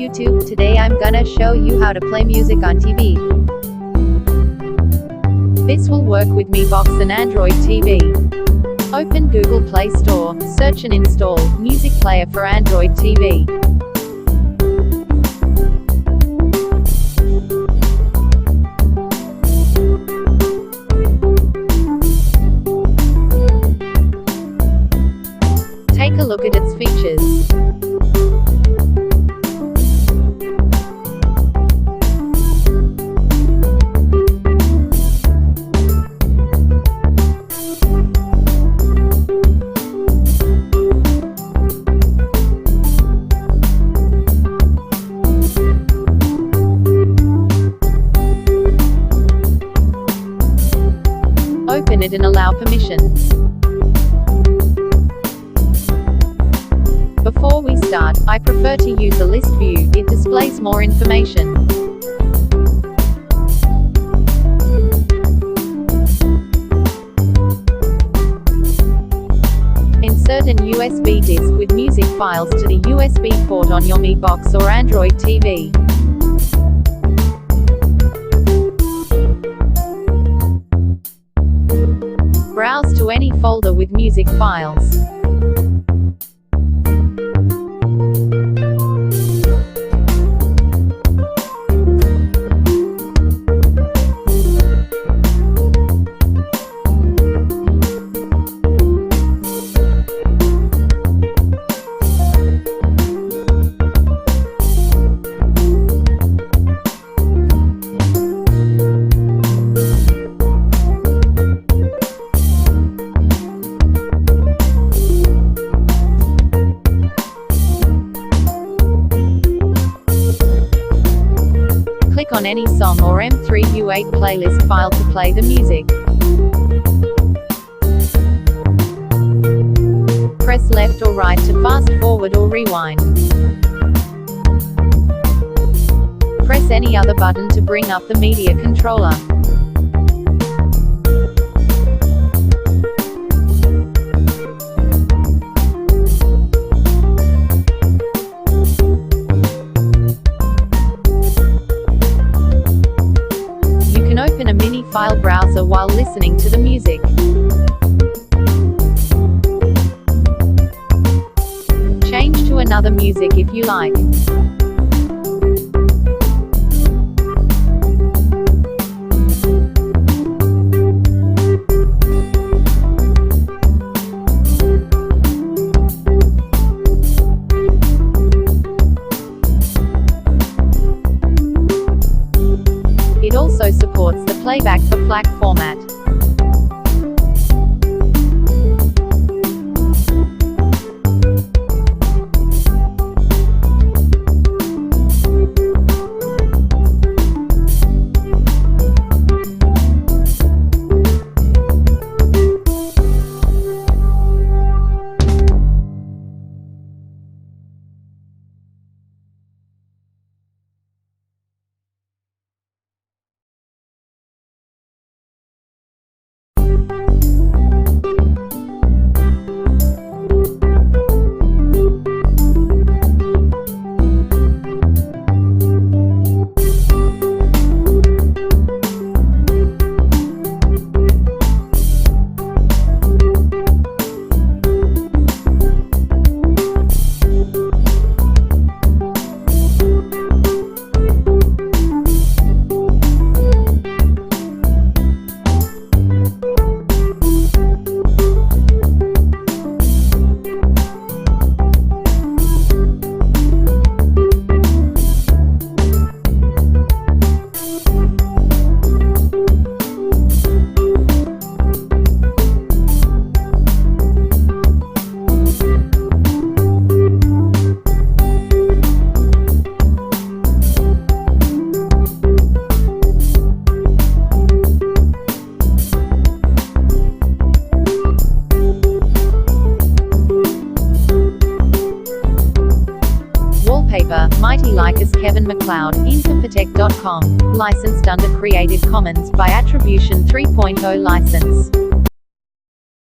YouTube. Today I'm gonna show you how to play music on TV. This will work with Mi Box and Android TV. Open Google Play Store, search and install Music Player for Android TV. Take a look at its features. Open it and allow permissions. Before we start, I prefer to use a list view, it displays more information. Insert an USB disk with music files to the USB port on your Mi Box or Android TV. Browse to any folder with music files. Click on any song or M3U8 playlist file to play the music. Press left or right to fast forward or rewind. Press any other button to bring up the media controller. Open a mini file browser while listening to the music. Change to another music if you like. It also supports the playback for FLAC format. WALLPAPER, Mighty Likers Kevin MacLeod, Incompetech.com, licensed under Creative Commons by Attribution 3.0 license.